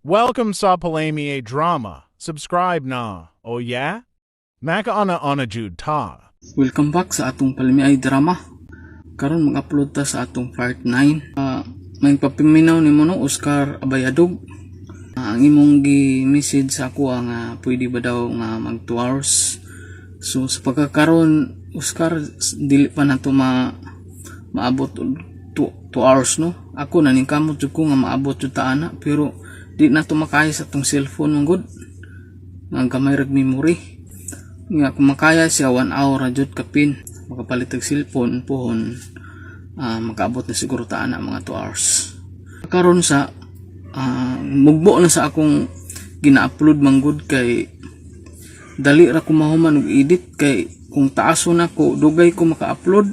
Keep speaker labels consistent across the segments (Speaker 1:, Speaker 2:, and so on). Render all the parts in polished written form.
Speaker 1: Welcome sa Palami Drama. Subscribe na. Oh yeah? Maka ana jud ta.
Speaker 2: Welcome back sa atong Palami Drama. Karon mag-upload ta sa atong part 9. May papiminaw ni mo no, Oscar Abayadog. Ang imong gi-message sa ako nga pwede ba daw nga mag 2 hours. So sa pagkakaroon, Oscar, dili pa na to maabot 2 hours no. Ako naningkamot jud ko nga maabot jud ta ana, pero di na to makaya sa tong cellphone mong good. Nga gamay rag memory. Nga kung makaya siya 1 hour ra jud kapin, makapalit og cellphone pohon, makaabot na siguro ta ana mga 2 hours. Karon sa mugbo na sa akong gina-upload man good, kay dali ra ko mahuman og edit, kay kung taason ako dugay ko maka-upload,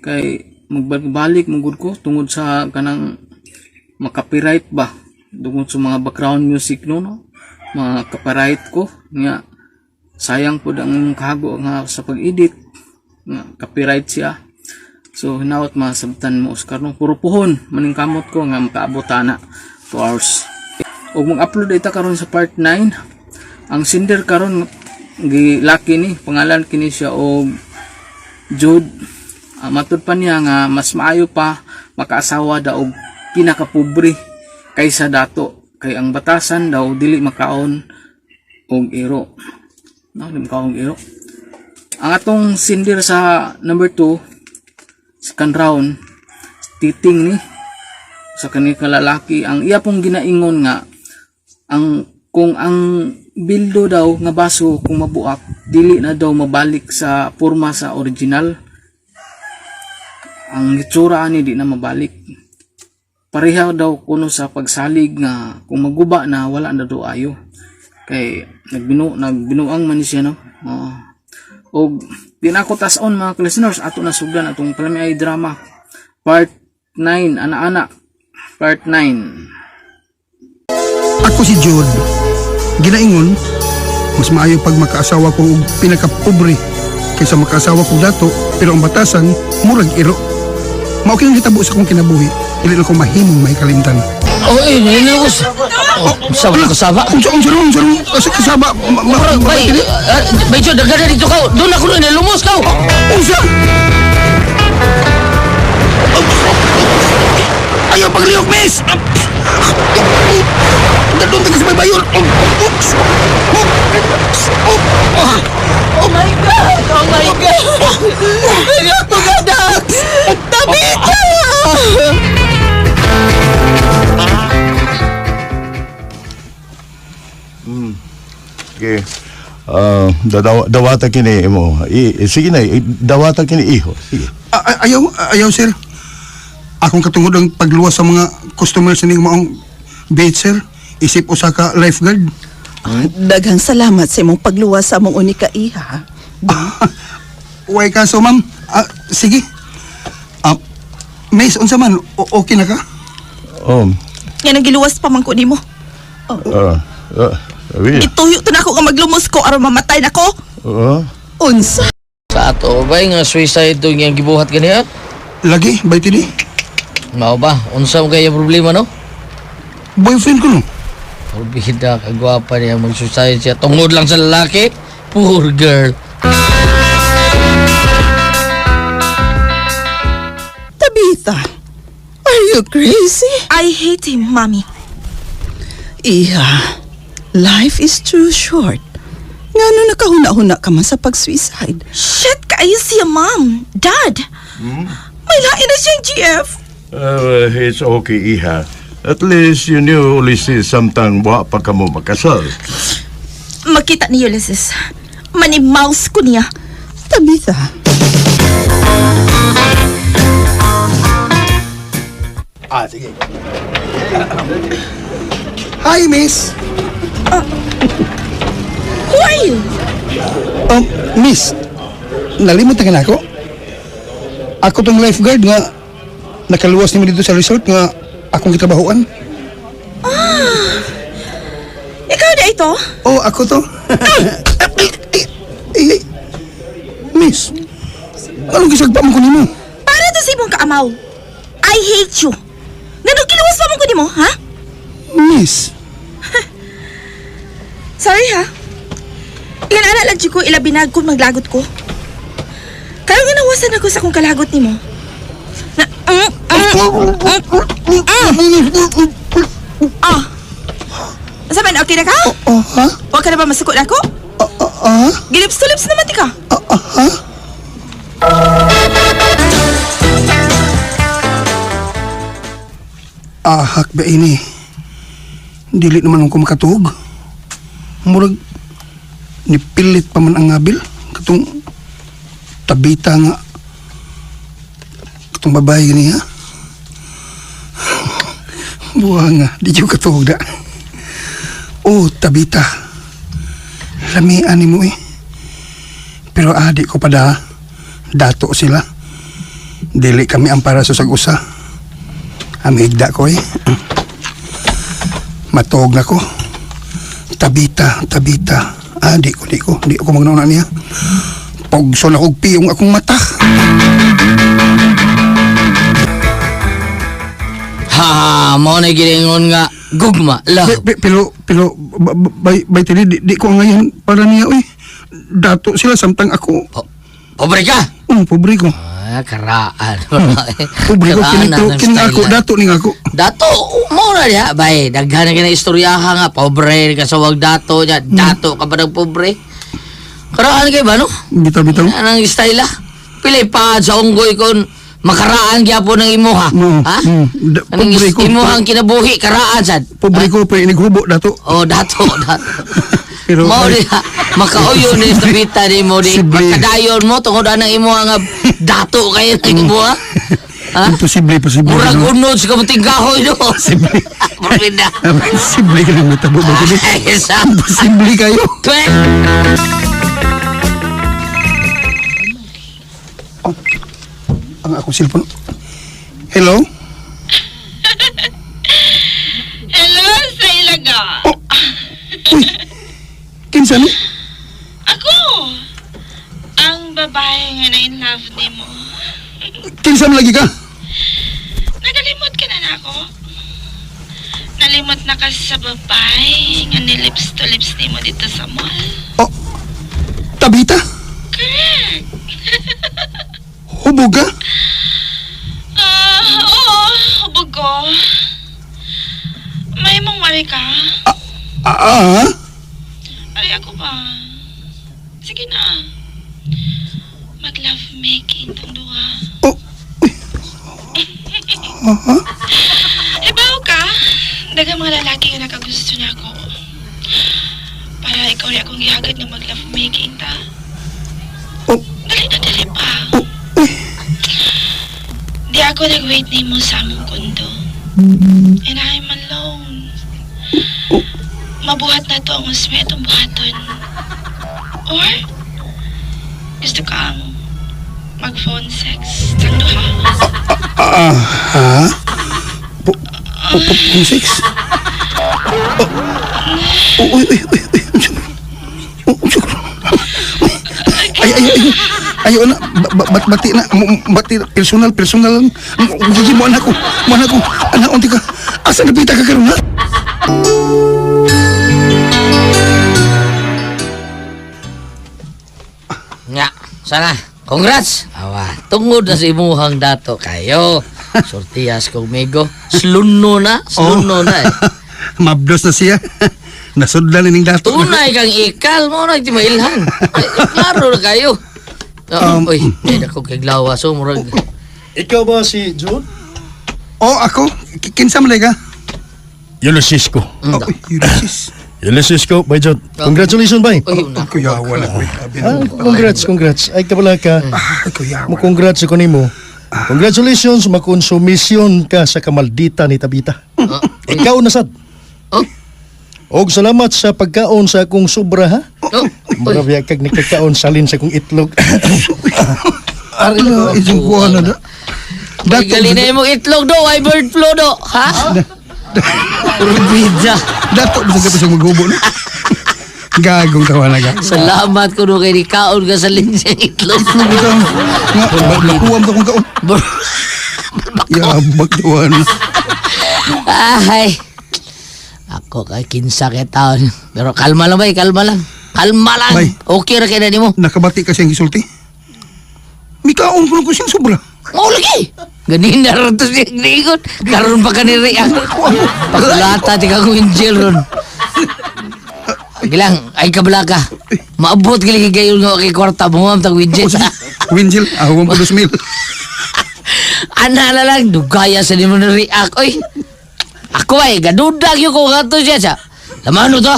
Speaker 2: kay magbalik mugod ko tungod sa kanang maka-copyright ba, tungod sa mga background music no, mga copyright ko nga sayang pud ang kahago nga sa pag-edit nga copyright siya. So hinawat masabtan mo, Oscar no, puro puhon maningkamot ko nga makaabot na 2 hours. Og mag-upload ita karon sa part 9. Ang sender karon gilaki ni pangalan kini siya og Jude. Matud pa niya nga mas maayo pa makaasawa daw og pinakapobre kaysa dato, kay ang batasan daw dili makaon og iro. No, di makaon og iro. Ang atong sender sa number 2, second round, titing ni sa kanil kalalaki, ang iya pong ginaingon nga kung ang bildo daw nga baso kung mabuak dili na daw mabalik sa porma sa original. Ang itsura ani di na mabalik. Pareha daw kuno sa pagsalig nga kung maguba na wala na daw ayo. Kay nagbinuang man ni siya no. Og di na ako tas-on mga listeners, ato na sugdan atong Palami Drama part 9, ana-ana part 9.
Speaker 3: Ako si Jude. Ginaingon, mas maayo pag makaasawa ko og pinakapobre kaysa makaasawa ko dato, pero ang batasan murag iro. Mao kini hitabo sa akong kinabuhi, dili na ko mahimong may kalimtan.
Speaker 4: Ini ko sama kasama.
Speaker 3: Unsa kasama?
Speaker 4: Bay, medyo dagada dito ka. Doon ako rin lumos ka.
Speaker 3: Unsa? Ayaw pagliyok, miss! Dadun tayo sa may bayon!
Speaker 4: Oh my God! Oh my God! Kaya ito gadak! Tabita!
Speaker 5: Okay. Dawata kini mo. Sige na, dawata kini iho. Sige.
Speaker 3: Ayaw, sir. Akong katungod ang pagluwas sa mga customers ning maong bait, sir. Isip usa ka lifeguard.
Speaker 6: Daghang salamat sa imong pagluwas sa among unika iha.
Speaker 3: Way kaso, ma'am. Sige. Miss, unsa man? Okay na ka?
Speaker 6: Yan ang giluwas pa man ko nimo. Ituyo to na ako nga maglumos ko aron mamatay na ko. Unsa?
Speaker 4: Sa ato ba nga suicide to nga gibuhat ganiya?
Speaker 3: Lagi, bay tini.
Speaker 4: Mao ba? Unsa mo kaya problema no?
Speaker 3: Boyfriend ko no.
Speaker 4: Bihida kagwapa niya mag-suicide siya tungod lang sa lalaki. Poor girl.
Speaker 6: Tabitha, are you crazy?
Speaker 7: I hate him, Mommy.
Speaker 6: Iha, life is too short. Ngano nakahuna-huna ka man sa pag-suicide?
Speaker 7: Shit, kayo siya, Mom. Dad. May lain na siyang GF.
Speaker 5: It's okay, iha. At least you knew Ulysses samtang wa pa ka mo makasal.
Speaker 7: Makita ni Ulysses. Mani-mouse ko niya.
Speaker 6: Tabitha.
Speaker 3: Sige. Hi, miss.
Speaker 7: Who are you?
Speaker 3: Miss, nalimutan ka na ako? Ako tong lifeguard nga nakaluwas nimo dito sa resort nga akong kitrabahuan.
Speaker 7: Ikaw na ito?
Speaker 3: Oh, ako to. Miss, anong gisagpa mo ko nimo?
Speaker 7: Para to sa imong kaamaw. I hate you. Ganun kiluwas pa mo ko nimo, ha?
Speaker 3: Miss,
Speaker 7: Sorry ha. Iyan ana lang ko ilabinag kung maglagot ko. Karong ginawasan ako sa akong kalagot nimo. Na Sabi na, okay na ka?
Speaker 3: Ha?
Speaker 7: Huwag ka na ba masukot ako? Gilips to lips naman di ka.
Speaker 3: Ahak ba ini? Dili naman ako makatuog. Murag nipilit pa man ang ngabil. Katong Tabita nga. Katong babae gani ha. Buha nga, di ko katuog da. Oh, Tabita. Lamian ni mo eh. Pero adik ko pa da. Dato sila. Dili kami ang para sa sag-usa. Amigda ko eh. Matog na ko. Tabita. Di ko magnauna niya. Pogso na kong piyong akong mata.
Speaker 4: Ha, mo na gilingon nga gugma lah.
Speaker 3: Pero bay tili di ko ngayon para niya oy. Dato sila samtang ako.
Speaker 4: Pobre ka.
Speaker 3: Pobre ko.
Speaker 4: Karaan.
Speaker 3: Pobre ko kin ako dato ning ako.
Speaker 4: Dato mo na diha bay daghan na istoryaha nga pobre ka sa wag dato nya. Dato ka ba ng pobre? Karaan kay ba no?
Speaker 3: Bitaw.
Speaker 4: Anang style ah. Pilay pa sa unggoy kon makaraan gyapon ng imuha. Ha?
Speaker 3: Pobre ko.
Speaker 4: Imuhang kinabuhi karaan sad.
Speaker 3: Pobre ko pa inighubo dato.
Speaker 4: Oh, dato.
Speaker 3: Pero
Speaker 4: Mao di makauyo ni Tabita ni mo di
Speaker 3: Sible.
Speaker 4: magkadayon mo tungod anang imuha nga dato kayo ng imuha. Ha?
Speaker 3: Imposible.
Speaker 4: Murag
Speaker 3: no?
Speaker 4: unod sa kamuting kahoy no.
Speaker 3: Sible.
Speaker 4: Probinda.
Speaker 3: Imposible ka lang matabo ba tili?
Speaker 4: Ay, sa.
Speaker 3: Imposible kayo.
Speaker 4: Twe.
Speaker 3: Ang akong cellphone. Hello?
Speaker 8: Hello, sa ilaga.
Speaker 3: Uy. Kinsa ni?
Speaker 8: Ako, ang babae nga na-in love ni mo.
Speaker 3: Kinsa man lagi ka?
Speaker 8: Nagalimot ka na ako. Nalimot na ka sa babae nga ni lips to lips ni mo dito sa mall.
Speaker 3: Oh. Tabita?
Speaker 8: Correct.
Speaker 3: Hubog ka?
Speaker 8: Oo, hubog ko. May mong wari ka? Ari ako ba? Sige na. Mag-love making tong duha.
Speaker 3: Oh.
Speaker 8: Ibaw ka? Dagang mga lalaki nga nakagusto na ako. Para ikaw rin akong gihagad na mag-love making ta.
Speaker 3: Oh.
Speaker 8: Dali pa. Di ako nag-wait ni mo sa among kondo. And I'm alone. Mabuhat na to ang usme itong buhaton. Or, gusto kang mag-phone sex sang duha.
Speaker 3: Ha? Sex? Uy. Ayaw na, bati na, personal. Gigi mo anak ko, anak, unti ka, asa napita ka karoon ha?
Speaker 4: Nga, sana. Congrats. Awa, tungod na si imuhang dato kayo. Sortiyas kong migo. Sluno na eh.
Speaker 3: Mabdos na siya. Nasudlan ning dato.
Speaker 4: Tunay kang ikal mo na, iti mailhan. Ay, klaro na kayo. Uy, may akong kaglawa. So, murag.
Speaker 9: Ikaw ba si June?
Speaker 3: Oh, ako? Kinsa man ka?
Speaker 9: Ulysses ko.
Speaker 3: Ulysses.
Speaker 9: Ulysses ko, by June. Congratulations, bay.
Speaker 4: Uy, una.
Speaker 3: Kuyawa na ko.
Speaker 9: Congrats. Ay, kabala ka.
Speaker 3: Kuyawa.
Speaker 9: Congrats ko nimo. Congratulations, makonsumisyon ka sa kamaldita ni Tabita. Ikaw nasad.
Speaker 4: Oh?
Speaker 9: Og salamat sa pagkaon sa akong sobra, ha?
Speaker 4: Oh,
Speaker 9: Marabya kag nagkakaon salin sa akong itlog.
Speaker 3: Ano, isang buwan na na.
Speaker 4: Ay, galinay mo itlog do, ay bird flu do, ha? Rubida.
Speaker 3: Dato bisa ka sa maghubo na. Gagong tawa na ka.
Speaker 4: Salamat ko no kay ni kaon ka sa linseng itlog.
Speaker 3: Nga, nakuwam ka kung kaon. Yabag tuwan.
Speaker 4: Ay, ako kay kinsa kay taon. Pero kalma lang, bay. Kalma lang. Kalma lang.
Speaker 3: Bay.
Speaker 4: Okay ra kay na mo.
Speaker 3: Nakabati ka siyang gisulti. Mikaon ko lang ko siyang sobra.
Speaker 4: Mau lagi. Ganin na rin to siya gingon. Karoon pa ka ni Riak. Pagulata, di ka kong angel ron. Gilang, ay kabla ka. Maabot gali gayon nga kay kwarta mo, ang tag widget.
Speaker 3: Winjil, ahawang po 2,000.
Speaker 4: Ana na lang, dugaya sa ni mo ni Riak. Oy, ako ay, gadudag yung kung kato siya siya. Lamano to?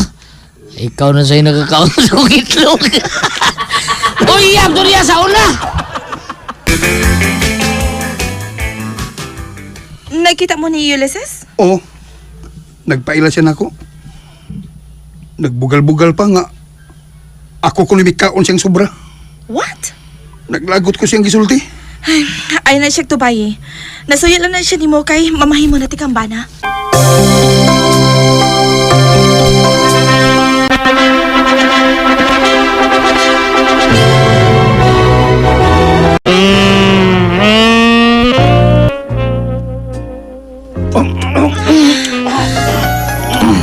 Speaker 4: Ikaw na sa'yo nakakaon sa itlog. Uy, iyap to niya sa una.
Speaker 7: Nakita mo ni Ulysses?
Speaker 3: Oo. Nagpaila siya nako. Nagbugal-bugal pa nga. Ako kung mikaon siyang sobra.
Speaker 7: What?
Speaker 3: Naglagot ko siyang gisulti.
Speaker 7: Ay na siya tubayi. Nasuya lang na siya ni mo kay mamahin mo na tikambana.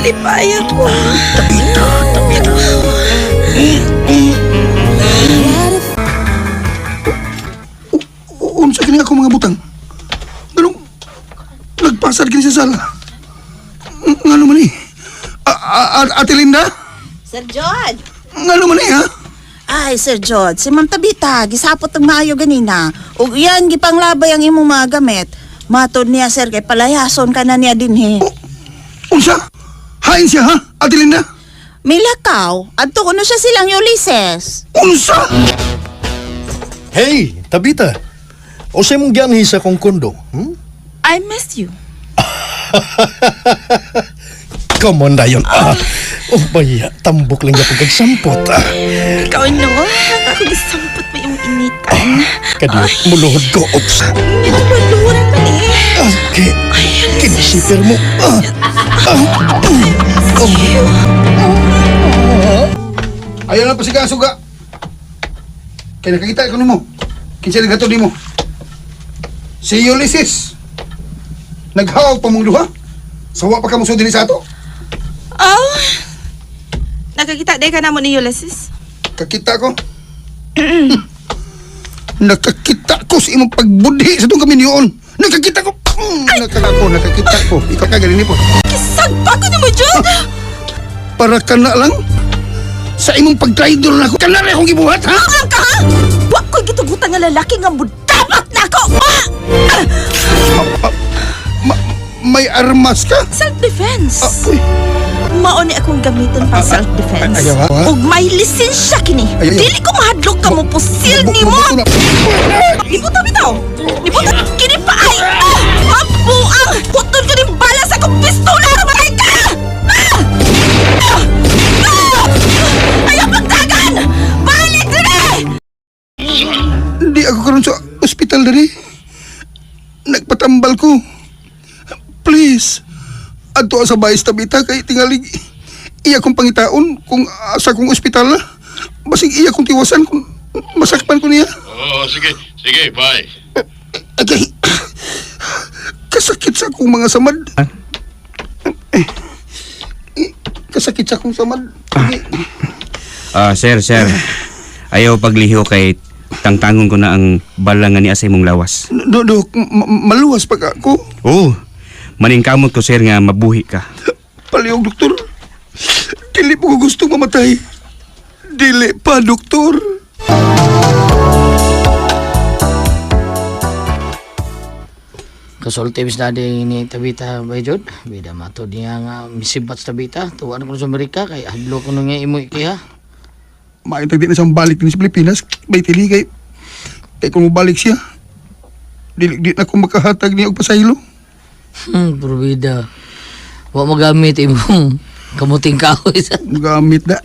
Speaker 7: Tipaya ko.
Speaker 3: Unsa kini ako mga butang? Ganong nagpasad kini sa sala. Ngano man ni? Ate Linda?
Speaker 6: Sir George.
Speaker 3: Ngano man ni ha?
Speaker 6: Ay, Sir George, si Ma'am Tabita, gisapot ng maayo ganina. Ug yan, gipanglabay ang imong mga gamit. Matod niya, sir, kay palayason ka na niya din, he.
Speaker 3: Unsa? Hain siya ha? Ate Linda?
Speaker 6: Milakaw, adto ko na siya silang Ulysses.
Speaker 3: Unsa?
Speaker 9: Hey, Tabita. O sa mong gianhi sa kong kondo?
Speaker 7: I missed you.
Speaker 9: Come on, dayon. Oh, baya. Tambok lang niya pagkagsampot.
Speaker 7: Ikaw no, ako gisampot mo yung initan.
Speaker 9: Kadiyot, muluhod ko, Ops.
Speaker 7: Nagbaluran man eh.
Speaker 9: Okay. Kinisipir mo.
Speaker 3: Ayaw lang pa si Kasuga. Kaya nakakita ko nimo. Kinsa nagato nimo? Si Ulysses. Naghawag pa mong duha. Sawa pa ka mo din sa ato.
Speaker 7: Oh, nakakita di ka na mo ni Ulysses?
Speaker 3: Kakita ko. Nakakita ko sa imong pagbudhi sa itong kaminyoon. Nakakita ko. Nakakita ko. Ikaw ka galing po.
Speaker 7: Kisagpa ko ni mo, Jud!
Speaker 3: Para ka na lang. Sa imong pag-traidor na ako. Ka na rin akong gibuhat, ha?
Speaker 7: Ang ka ha? Wa ko'y gitugutan nga lalaki nga mudapat na ako!
Speaker 3: May armas ka?
Speaker 7: Self-defense.
Speaker 3: Uy.
Speaker 7: Maoni akong gamiton pang self-defense.
Speaker 3: Ayaw, ha?
Speaker 7: Ug may lisensya kini.
Speaker 3: Ayaw.
Speaker 7: Dili ko mahadlok ka mo pusil ni mo. Libuta bitaw. Libuta kini pa ay. Mabuang! Putol ka ni bala sa akong pistola na maray ka! Ayaw magdagan! Balik dire!
Speaker 3: Di ako karon sa ospital dali. Nagpatambal ko. Please. Adto sa bayis Tabita kay tingalig iya kong pangitaon kung asa kong ospital na. Basig iya kong tiwasan kung masakpan ko niya.
Speaker 5: Oh, sige. Sige, bye.
Speaker 3: Okay. Kasakit sa akong mga samad. Kasakit sa akong samad.
Speaker 10: Sir. Ayaw pagliho kay tangtangon ko na ang balangan ni Asay mong lawas.
Speaker 3: Dok, maluwas pa ka ako.
Speaker 10: Oo. Maningkamot ko, sir, nga mabuhi ka.
Speaker 3: Palihog, doktor. Dili po ko gustong mamatay. Dili pa, doktor.
Speaker 4: Kasulti bis na ni Tabita by Jud. Bida mato niya nga misibat sa Tabita. Tuwan ko sa Amerika kay hadlo ko nung nga imo ikiha.
Speaker 3: Maitag di na siyang balik din sa Pilipinas. May tili kay kung mabalik siya. Dili na ako makahatag niya og pasaylo.
Speaker 4: Pero bida. Wa magamit imong kamuting kahoy sa
Speaker 3: Gamit na.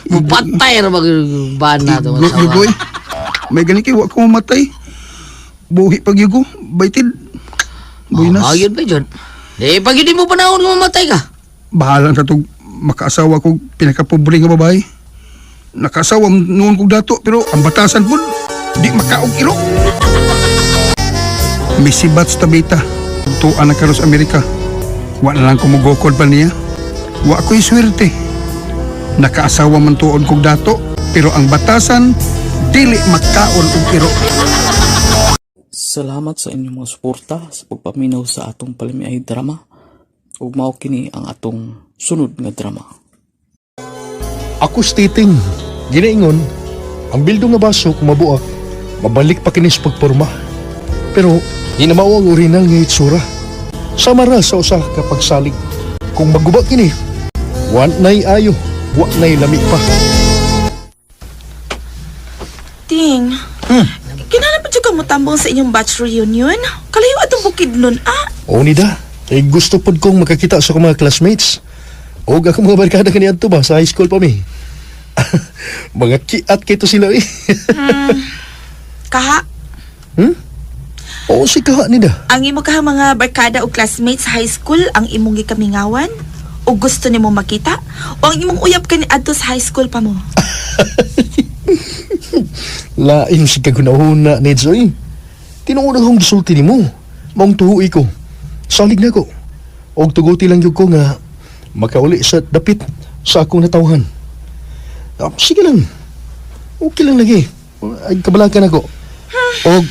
Speaker 4: mupatay ra magbana to
Speaker 3: Look,
Speaker 4: sa
Speaker 3: boy. May gani kay wa ko mamatay. Buhi pag yugo. Baitin. Buinas.
Speaker 4: Ayun ba Jud? Eh pag hindi mo panahon nga mamatay ka.
Speaker 3: Bahala sa itong makaasawa kong pinakapobre nga babae. Nakasawa noon kong dato pero ang batasan po di makaog iro. Misibat sa Tabita. Tuan na karos Amerika. Wa na lang kumugokod pa niya. Wa ko'y swerte. Nakaasawa man tuon kog dato, pero ang batasan dili magkaon og iro.
Speaker 2: Salamat sa inyong mga suporta sa pagpaminaw sa atong palimiay drama. Ug mao kini ang atong sunod nga drama.
Speaker 9: Ako stating, ginaingon, ang bildo nga baso kung mabuak, mabalik pa kinis pagporma. Pero, hinamao ang original nga itsura. Sama ra sa usa ka pagsalig. Kung maguba kini, wa nay ayo, wa nay lami pa.
Speaker 7: Ting, kinala pa dyan ka mo tambong sa inyong batch reunion? Kalayo atong bukid nun, ah?
Speaker 9: O nida, eh gusto pod kong makakita sa akong mga classmates. O ako mga barkada kaniadto ba sa high school pa mi. Mga kiat kito sila eh.
Speaker 7: Kaha,
Speaker 9: Oo si kaha nida.
Speaker 7: ang imo kaha mga barkada o classmates sa high school ang imong gikamingawan? O gusto nimo makita? O ang imong uyab ka ni adto sa high school pa mo?
Speaker 9: Lain si kagunahuna, Nedsoy. Tinuunang akong gisulti ni mo. Maong tuhui ko. Salig na ko. Og tuguti lang yun ko nga makauli sa dapit sa akong natawhan. Sige lang. Okay lang lagi. Ay, kabalakan ako. Og,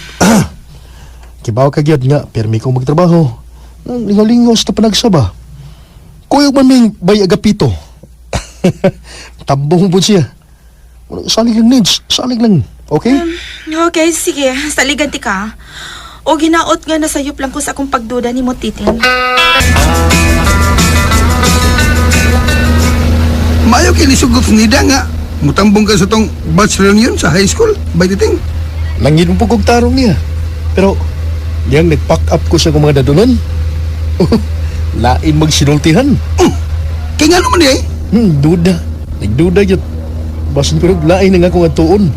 Speaker 9: kibaw kagyad nga, permi kong magtrabaho. Nang lingaw-lingos na panagsaba. Kuyog man may bay agapito. Tabong po siya. Salig lang, Neds. Salig lang. Okay?
Speaker 7: Okay, sige. Saligan ti ka. O ginaot nga nasayop lang ko sa akong pagduda ni mo, Titing.
Speaker 3: Mayo kini sugot nida nga mutambong ka sa tong batch reunion sa high school. Bay titing.
Speaker 9: Langin po kong tarong niya. Pero, diyang nag-pack up ko sa mga dadunan. Lain magsinultihan.
Speaker 3: Kaya nga naman eh.
Speaker 9: Duda. Nagduda yun. Basin ko lain na nga kong atuon.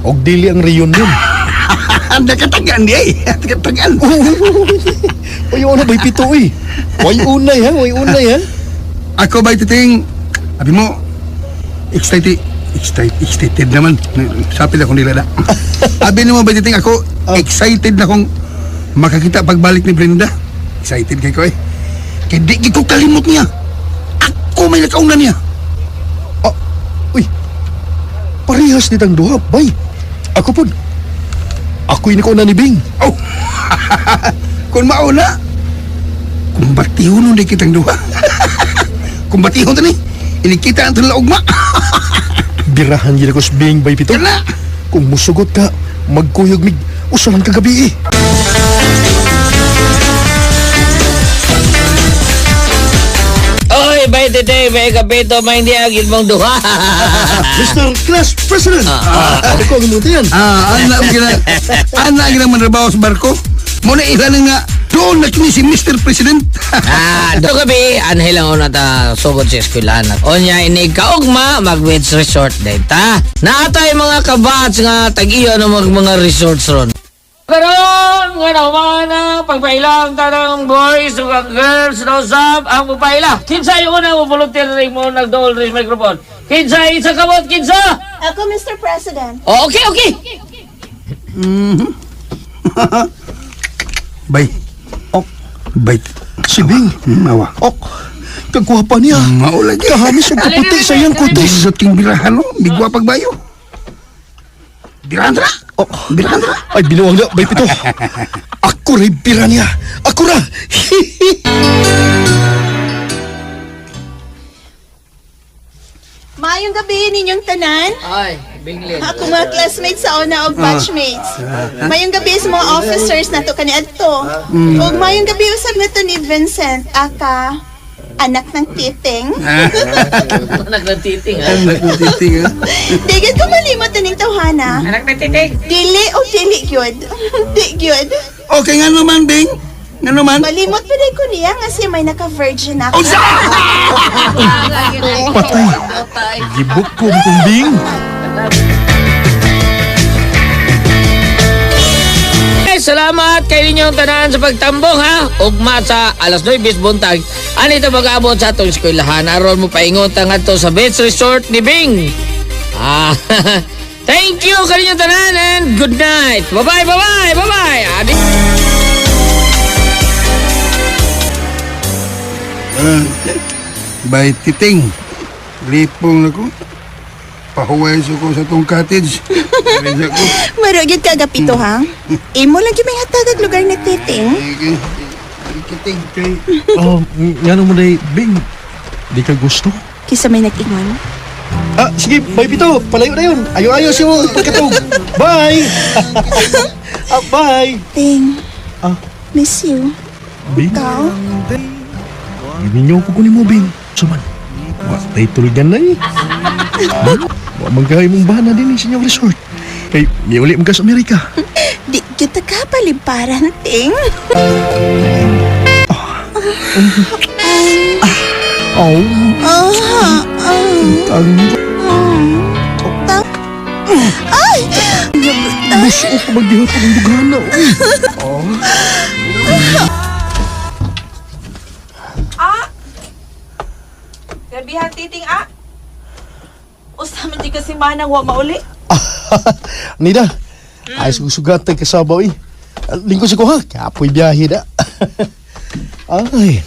Speaker 9: Og dili ang reunion.
Speaker 3: Nakatagan di eh. Nakatagan.
Speaker 9: Uy, ano ba'y pito eh? Way unay ha? Way unay ha?
Speaker 3: Ako bay titing. Abi mo, excited naman. Sapit ako nila na. Abi mo bay titing ako, excited na kong makakita pagbalik ni Brenda. Excited kay ko eh. Kaya di ko kalimot niya. Ako may nakauna niya.
Speaker 9: Uy, parehas nitang duha, bay. Ako po. Ako'y nakauna ni Bing.
Speaker 3: Oh, kung mauna, kung batihon nun kitang duha. Kung batihon to ni, inikita ang tala ugma.
Speaker 9: Birahan yun ako sa Bing, bay pito.
Speaker 3: Kana.
Speaker 9: Kung musugot ka, magkuyog mig usahan kagabi eh.
Speaker 4: Oy, bay today, bay kapito, may hindi agil mong duha.
Speaker 9: Mr. Class President! Ano ko ang imuti yan?
Speaker 3: Anak gina manrabaho sa barko. Muna ilan nga, doon na kini si Mr. President.
Speaker 4: Do gabi, anhel lang una ta sugod sa eskwelahan. Onya, inig kaugma, mag-beach resort data. Naatay mga kabats nga tag-iyo ng mga resorts ron. Karon nga naman ang pagpailang tanang boys ug girls no sab ang pagpaila. Kinsa yung una mo volunteer ring mo nagdool ring microphone. Kinsa isa kabot kinsa?
Speaker 6: Ako, Mr. President.
Speaker 4: Oh, okay.
Speaker 3: Bay. Oh, bay.
Speaker 9: Si Bing.
Speaker 3: Mawa.
Speaker 9: Oh, kagwapa niya.
Speaker 3: Maulagi.
Speaker 9: Kahamis ang kaputi sa iyang kutis.
Speaker 3: Dating birahan no, bigwa pagbayo. Birandra.
Speaker 9: Oh,
Speaker 3: Birandra.
Speaker 9: ay, binuwang na, bay pito. Ako rin pira niya. Ako na.
Speaker 6: Mayong gabi ninyong tanan.
Speaker 4: Ay, Binglin.
Speaker 6: Ako mga classmates sa una og batchmates. Mayong gabi sa mga officers nato kaniadto. Ug mayong gabi usab nato ni Vincent, aka anak ng titing.
Speaker 4: Anak ng titing ha.
Speaker 3: Titing ha.
Speaker 6: Digid ko malimot ning tawhana.
Speaker 4: Anak ng titing.
Speaker 6: Dili o dili gyud. Di gyud.
Speaker 3: Okay nga naman, Bing. Nga naman.
Speaker 6: Malimot pa rin ko niya nga siya may naka-virgin ako.
Speaker 9: Patay. Gibok ko ang kumbing.
Speaker 4: Salamat kay ninyong tanan sa pagtambong ha. Ugma sa alas 9 buntag. Anito mag-abot sa atong eskwelahan. Aron mo paingon ngadto sa beach resort ni Bing. Thank you kay ninyong tanan and good night. Bye-bye. Adi.
Speaker 3: Bay titing. Lipong na ko. Pahuway sa ko sa tong cottage. Kaya ko.
Speaker 6: Marugid ka agapito ha? Imo lang yung may hatagag lugar na titing.
Speaker 3: Titing kay.
Speaker 9: Nga naman ay, Bing. Di ka gusto?
Speaker 6: Kisa may nag-ingon.
Speaker 9: Sige, bye Pito. Palayo na yun. Ayaw-ayaw siya mo pagkatog. Bye! Bye!
Speaker 6: Ting,
Speaker 9: Ah,
Speaker 6: miss you.
Speaker 9: Bing?
Speaker 6: Ikaw?
Speaker 9: Gininyo ko kunin mo, Bing. Suman. Watay tulog yan na eh. Wa magkahay mong bahana din sa inyong resort. Kay, may uli mga sa Amerika.
Speaker 6: Di kita ka palibaran, Ting.
Speaker 9: Gusto ko magdihat ng dugana.
Speaker 7: Gabihan titing Usaman di kasi manang wa mauli.
Speaker 9: Nida, ayos kong sugatay kasabaw eh. Lingko si ko ha, kapoy biyahe da. Ay,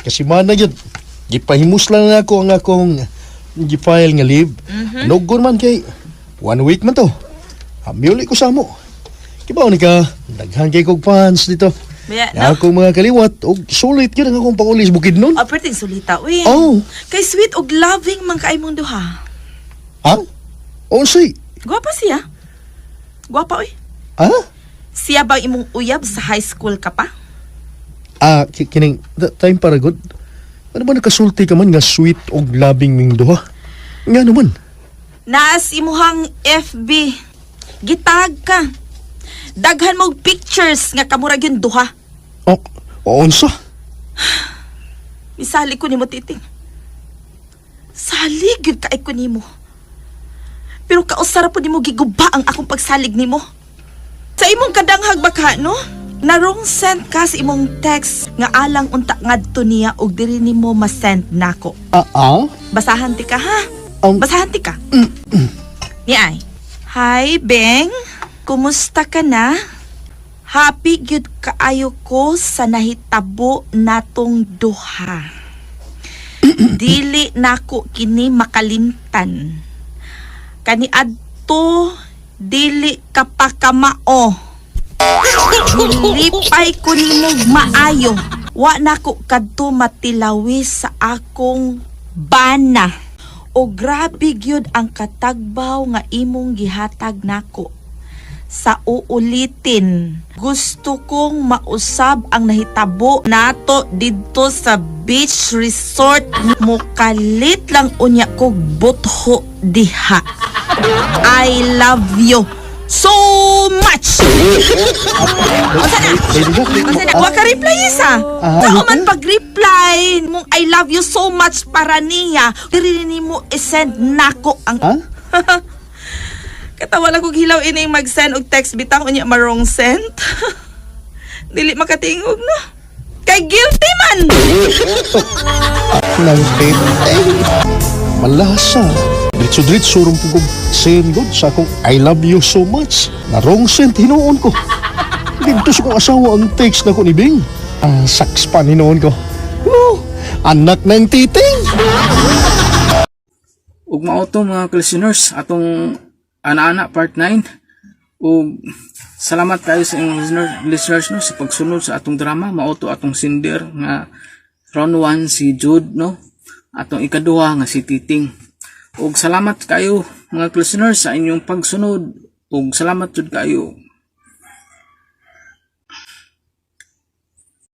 Speaker 9: kasi mana yun. Gipahimus lang na ako ang akong gifile nga leave. Nogon man kay 1 week man to. Miuli ko sa mo. Kibaw ni ka, daghan kay kog fans dito.
Speaker 7: Maya
Speaker 9: Na akong mga kaliwat, o sulit yun ang akong pangulis bukid nun.
Speaker 7: Aperting sulita, uy.
Speaker 9: Oh.
Speaker 7: Kay sweet og loving man kaay mong duha.
Speaker 9: Ha? Onsay?
Speaker 7: Gwapa siya. Gwapa, uy.
Speaker 9: Ha?
Speaker 7: Siya ba imong uyab sa high school ka pa?
Speaker 9: Kining, time para good. Ano ba nakasulti ka man nga sweet og loving ming duha? Nga naman.
Speaker 7: Naas imuhang FB. Gitag ka. Daghan mo pictures nga kamurag yung duha.
Speaker 9: Onsa?
Speaker 7: Misali ko nimo titing. Salig yun kaay ko nimo. Pero kausara po nimo giguba ang akong pagsalig nimo. Sa imong kadanghag baka, no? Narong send ka sa imong text nga alang unta ngadto niya og diri nimo ma-send nako. Basahan ti ka ha. Basahan ti ka. Ni ay. Hi, Beng. Kumusta ka na? Happy gyud kaayo ko sa nahitabo natong duha. Dili nako kini makalimtan. Kani adto dili ka pa kamao. Lipay ko nimog maayo. Wa nako kadto matilawi sa akong bana. O grabe gyud ang katagbaw nga imong gihatag nako. Sa uulitin, gusto kong mausab ang nahitabo nato didto sa beach resort. Mukalit lang unya kog butho diha. I love you so much! Osa na? Wa ka reply isa. Sao man pag-reply mong I love you so much para niya, diri nimo i-send nako ang... Katawa lang kong hilaw ining mag-send og text bitang unya marong send. Dili makatingog no. Kay guilty man!
Speaker 9: Nang malasa. Dritso-dritso rin po kong send good sa akong I love you so much. Na wrong send hinuon ko. Dito sa kong asawa ang text na ko ni Bing. Ang saks pa hinuon ko. Anak ng titing!
Speaker 2: Ug mao to mga listeners atong ana-ana part 9 ug salamat kayo sa inyong listeners no sa pagsunod sa atong drama. Mao to atong sinder nga round 1 si Jude no, atong ikaduha nga si Titing. Ug salamat kayo mga listeners sa inyong pagsunod ug salamat jud kayo